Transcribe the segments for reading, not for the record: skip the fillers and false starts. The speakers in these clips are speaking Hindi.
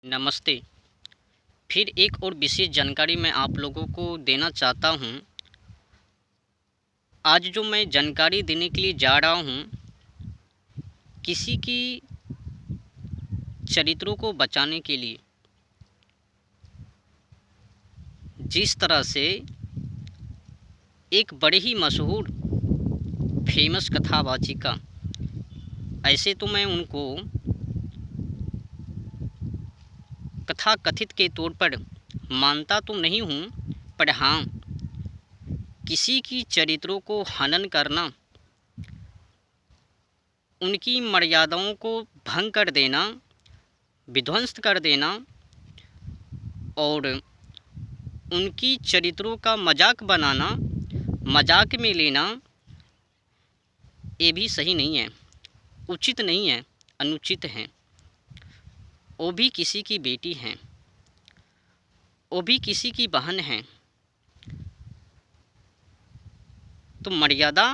नमस्ते। फिर एक और विशेष जानकारी मैं आप लोगों को देना चाहता हूँ। आज जो मैं जानकारी देने के लिए जा रहा हूँ, किसी की चरित्रों को बचाने के लिए। जिस तरह से एक बड़े ही मशहूर फेमस कथावाचिका, ऐसे तो मैं उनको कथा कथित के तौर पर मानता तो नहीं हूँ, पर हाँ, किसी की चरित्रों को हनन करना, उनकी मर्यादाओं को भंग कर देना, विध्वंस कर देना और उनकी चरित्रों का मजाक बनाना, मजाक में लेना, ये भी सही नहीं है, उचित नहीं है, अनुचित है। वो भी किसी की बेटी हैं, वो भी किसी की बहन हैं, तो मर्यादा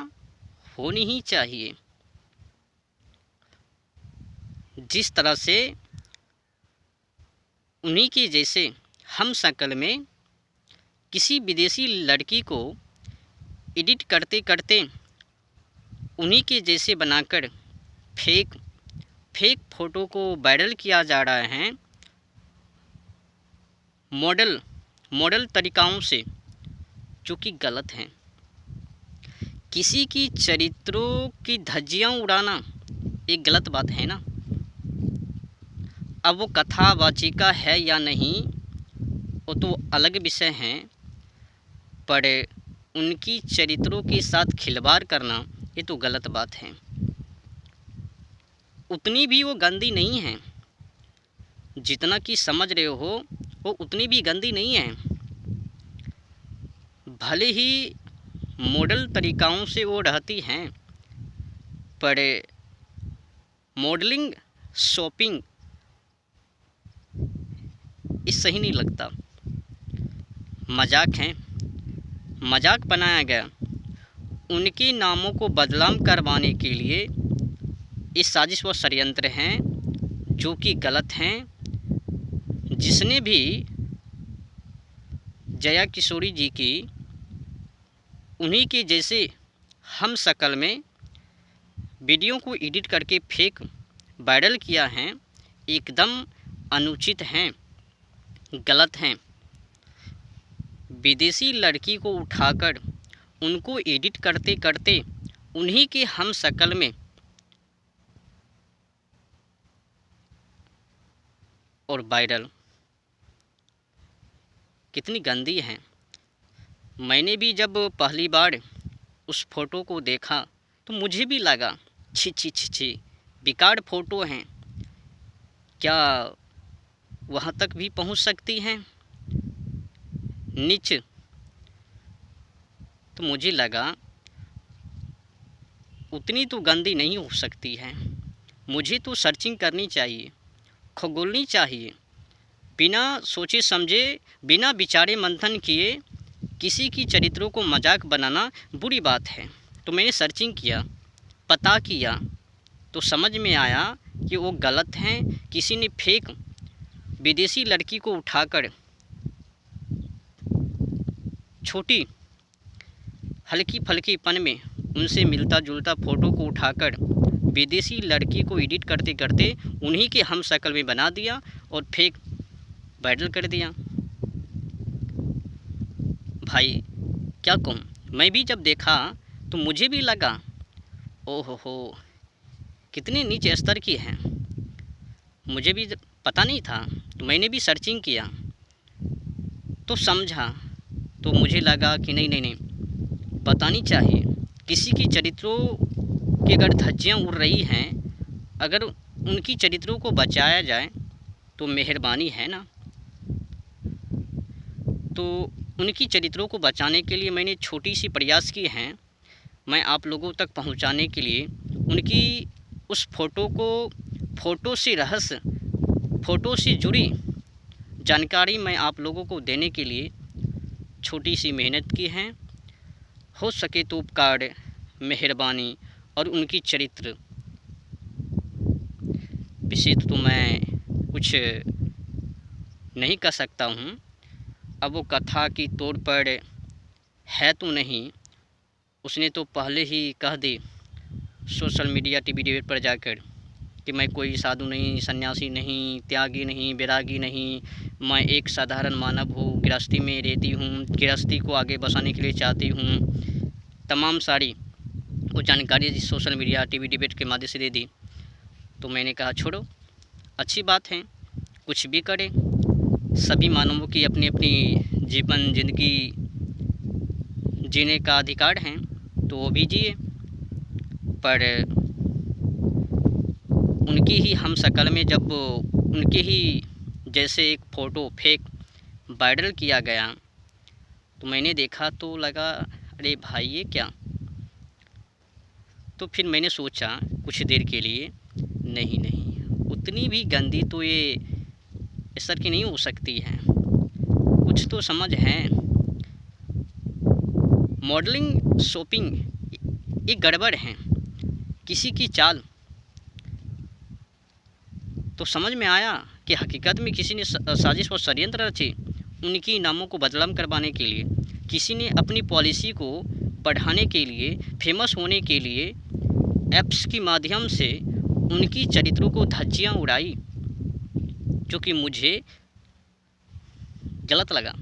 होनी ही चाहिए। जिस तरह से उन्हीं के जैसे हम शक्ल में किसी विदेशी लड़की को एडिट करते करते उन्हीं के जैसे बनाकर फेक फ़ोटो को वायरल किया जा रहा है, मॉडल तरीक़ाओं से, जो कि गलत हैं। किसी की चरित्रों की धज्जियाँ उड़ाना एक गलत बात है ना। अब वो कथावाचिका है या नहीं, वो तो अलग विषय है, पर उनकी चरित्रों के साथ खिलवाड़ करना ये तो गलत बात है। उतनी भी वो गंदी नहीं है, जितना कि समझ रहे हो वो उतनी भी गंदी नहीं है। भले ही मॉडल तरीक़ाओं से वो रहती हैं, पर मॉडलिंग शॉपिंग ये सही नहीं लगता। मजाक है, मजाक बनाया गया। उनके नामों को बदनाम करवाने के लिए ये साजिश व षड्यंत्र हैं, जो कि गलत हैं। जिसने भी जया किशोरी जी की उन्हीं के जैसे हम शक्ल में वीडियो को एडिट करके फेक वायरल किया है, एकदम अनुचित हैं, गलत हैं। विदेशी लड़की को उठाकर उनको एडिट करते करते उन्हीं के हम शक्ल में और वायरल, कितनी गंदी हैं। मैंने भी जब पहली बार उस फ़ोटो को देखा तो मुझे भी लगा छी छी छी छी, बेकार फ़ोटो हैं, क्या वहाँ तक भी पहुँच सकती हैं नीच। तो मुझे लगा उतनी तो गंदी नहीं हो सकती है। मुझे तो सर्चिंग करनी चाहिए, खगोलनी चाहिए, बिना सोचे समझे, बिना विचारे मंथन किए किसी की चरित्रों को मजाक बनाना बुरी बात है। तो मैंने सर्चिंग किया, पता किया, तो समझ में आया कि वो गलत हैं। किसी ने फेक विदेशी लड़की को उठाकर छोटी हल्की फल्कीपन में उनसे मिलता जुलता फ़ोटो को उठाकर विदेशी लड़की को एडिट करते करते उन्हीं के हम शक्ल में बना दिया और फेक वायरल कर दिया। भाई क्या कहूँ, मैं भी जब देखा तो मुझे भी लगा ओहो, कितने नीचे स्तर की हैं। मुझे भी पता नहीं था, तो मैंने भी सर्चिंग किया, तो समझा, तो मुझे लगा कि नहीं, बतानी चाहिए। किसी की चरित्रों की अगर धज्जियाँ उड़ रही हैं, अगर उनकी चरित्रों को बचाया जाए तो मेहरबानी है ना। तो उनकी चरित्रों को बचाने के लिए मैंने छोटी सी प्रयास की हैं, मैं आप लोगों तक पहुंचाने के लिए उनकी उस फ़ोटो को, फ़ोटो से जुड़ी जानकारी मैं आप लोगों को देने के लिए छोटी सी मेहनत की है। हो सके तो उपकार, मेहरबानी और उनकी चरित्र, विशेष तो मैं कुछ नहीं कह सकता हूँ। अब वो कथा की तौर पर है तो नहीं, उसने तो पहले ही कह दी सोशल मीडिया टीवी डिबेट पर जाकर कि मैं कोई साधु नहीं, सन्यासी नहीं, त्यागी नहीं, बैरागी नहीं, मैं एक साधारण मानव हूँ, गृहस्थी में रहती हूँ, गृहस्थी को आगे बढ़ाने के लिए चाहती हूँ। तमाम सारी वो जानकारी जिस सोशल मीडिया टीवी डिबेट के माध्यम से दे दी। तो मैंने कहा छोड़ो, अच्छी बात है, कुछ भी करें, सभी मानवों की अपनी अपनी जीवन ज़िंदगी जीने का अधिकार है, तो वो भी जिए, पर उनकी ही हम शक्ल में जब उनके ही जैसे एक फ़ोटो फेक वायरल किया गया तो मैंने देखा तो लगा अरे भाई ये क्या। तो फिर मैंने सोचा कुछ देर के लिए नहीं नहीं, उतनी भी गंदी तो ये असर की नहीं हो सकती है, कुछ तो समझ है। मॉडलिंग शॉपिंग एक गड़बड़ है, किसी की चाल। तो समझ में आया कि हकीकत में किसी ने साजिश और षड्यंत्र रचे उनकी नामों को बदनाम करवाने के लिए। किसी ने अपनी पॉलिसी को बढ़ाने के लिए, फेमस होने के लिए ऐप्स के माध्यम से उनकी चरित्रों को धज्जियां उड़ाई, जो कि मुझे गलत लगा।